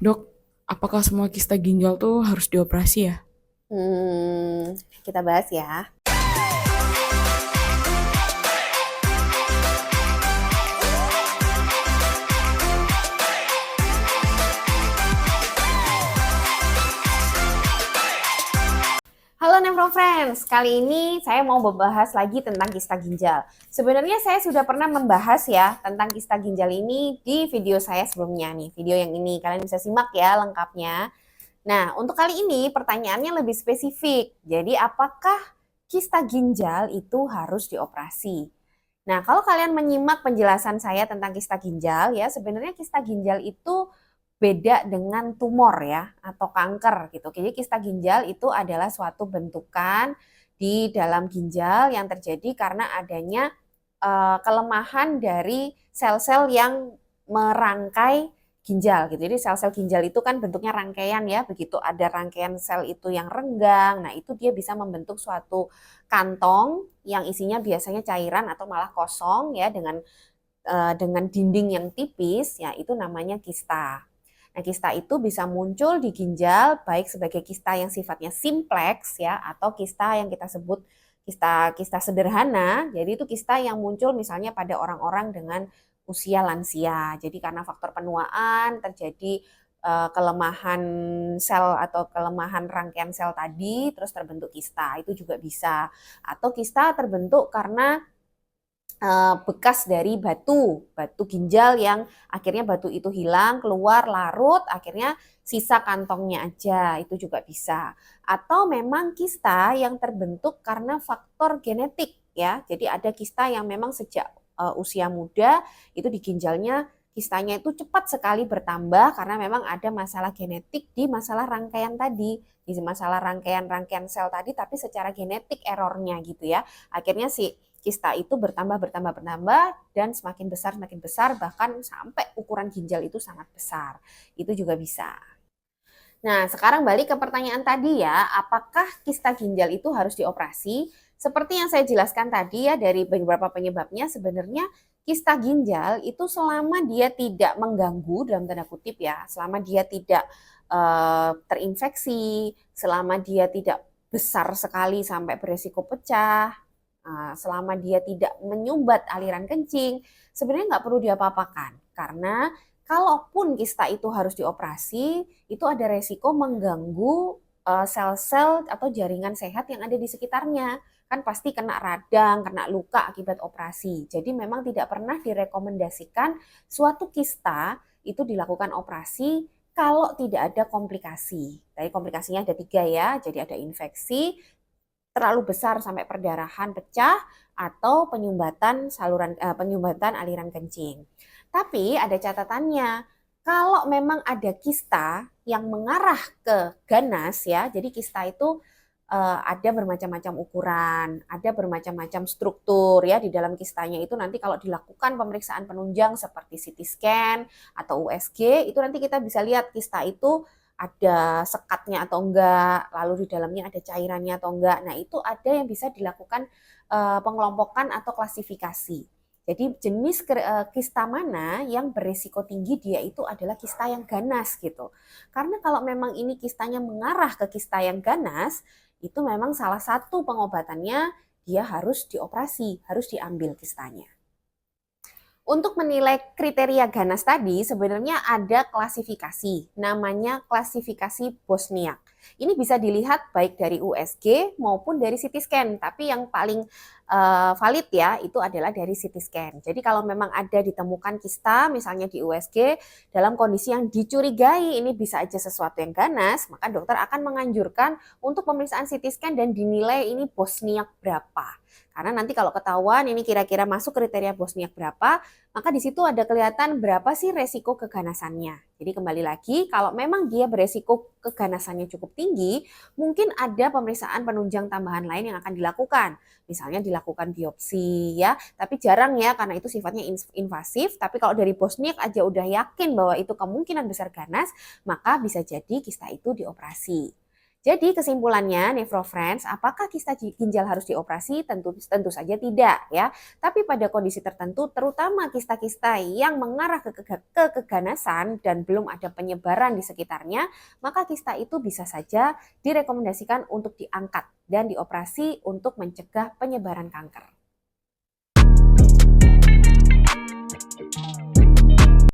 Dok, apakah semua kista ginjal tuh harus dioperasi ya? Kita bahas ya. Halo Nefro Friends, kali ini saya mau membahas lagi tentang kista ginjal. Sebenarnya saya sudah pernah membahas ya tentang kista ginjal ini di video saya sebelumnya nih, video yang ini. Kalian bisa simak ya lengkapnya. Nah, untuk kali ini pertanyaannya lebih spesifik. Jadi, apakah kista ginjal itu harus dioperasi? Nah, kalau kalian menyimak penjelasan saya tentang kista ginjal ya, sebenarnya kista ginjal itu beda dengan tumor ya atau kanker gitu. Jadi kista ginjal itu adalah suatu bentukan di dalam ginjal yang terjadi karena adanya kelemahan dari sel-sel yang merangkai ginjal gitu. Jadi sel-sel ginjal itu kan bentuknya rangkaian ya. Begitu ada rangkaian sel itu yang renggang, nah itu dia bisa membentuk suatu kantong yang isinya biasanya cairan atau malah kosong ya dengan dinding yang tipis ya itu namanya kista. Nah, kista itu bisa muncul di ginjal baik sebagai kista yang sifatnya simplex ya atau kista yang kita sebut kista sederhana. Jadi itu kista yang muncul misalnya pada orang-orang dengan usia lansia. Jadi karena faktor penuaan terjadi kelemahan sel atau kelemahan rangkaian sel tadi terus terbentuk kista. Itu juga bisa. Atau kista terbentuk karena bekas dari batu ginjal yang akhirnya batu itu hilang, keluar larut, akhirnya sisa kantongnya aja, itu juga bisa. Atau memang kista yang terbentuk karena faktor genetik ya. Jadi ada kista yang memang sejak usia muda itu di ginjalnya kistanya itu cepat sekali bertambah karena memang ada masalah genetik di masalah rangkaian tadi, di masalah rangkaian-rangkaian sel tadi tapi secara genetik errornya gitu ya. Akhirnya si kista itu bertambah dan semakin besar bahkan sampai ukuran ginjal itu sangat besar. Itu juga bisa. Nah, sekarang balik ke pertanyaan tadi ya, apakah kista ginjal itu harus dioperasi? Seperti yang saya jelaskan tadi ya dari beberapa penyebabnya sebenarnya kista ginjal itu selama dia tidak mengganggu dalam tanda kutip ya, selama dia tidak terinfeksi, selama dia tidak besar sekali sampai beresiko pecah, selama dia tidak menyumbat aliran kencing, sebenarnya nggak perlu diapa-apakan. Karena kalaupun kista itu harus dioperasi, itu ada resiko mengganggu sel-sel atau jaringan sehat yang ada di sekitarnya. Kan pasti kena radang, kena luka akibat operasi. Jadi memang tidak pernah direkomendasikan suatu kista itu dilakukan operasi kalau tidak ada komplikasi. Tadi komplikasinya ada 3 ya, jadi ada infeksi, terlalu besar sampai perdarahan pecah atau penyumbatan aliran kencing. Tapi ada catatannya. Kalau memang ada kista yang mengarah ke ganas ya, jadi kista itu ada bermacam-macam ukuran, ada bermacam-macam struktur ya di dalam kistanya itu nanti kalau dilakukan pemeriksaan penunjang seperti CT scan atau USG itu nanti kita bisa lihat kista itu ada sekatnya atau enggak, lalu di dalamnya ada cairannya atau enggak. Nah, itu ada yang bisa dilakukan pengelompokan atau klasifikasi. Jadi jenis kista mana yang berisiko tinggi dia itu adalah kista yang ganas gitu. Karena kalau memang ini kistanya mengarah ke kista yang ganas, itu memang salah satu pengobatannya dia harus dioperasi, harus diambil kistanya. Untuk menilai kriteria ganas tadi sebenarnya ada klasifikasi, namanya klasifikasi Bosniak. Ini bisa dilihat baik dari USG maupun dari CT scan, tapi yang paling valid ya itu adalah dari CT scan. Jadi kalau memang ada ditemukan kista misalnya di USG dalam kondisi yang dicurigai ini bisa aja sesuatu yang ganas, maka dokter akan menganjurkan untuk pemeriksaan CT scan dan dinilai ini Bosniak berapa. Karena nanti kalau ketahuan ini kira-kira masuk kriteria Bosniak berapa, maka di situ ada kelihatan berapa sih resiko keganasannya. Jadi kembali lagi, kalau memang dia beresiko keganasannya cukup tinggi, mungkin ada pemeriksaan penunjang tambahan lain yang akan dilakukan. Misalnya dilakukan biopsi ya, tapi jarang ya karena itu sifatnya invasif. Tapi kalau dari Bosniak aja udah yakin bahwa itu kemungkinan besar ganas, maka bisa jadi kista itu dioperasi. Jadi kesimpulannya Nefrofriends, apakah kista ginjal harus dioperasi? Tentu saja tidak ya. Tapi pada kondisi tertentu, terutama kista-kista yang mengarah ke keganasan dan belum ada penyebaran di sekitarnya, maka kista itu bisa saja direkomendasikan untuk diangkat dan dioperasi untuk mencegah penyebaran kanker.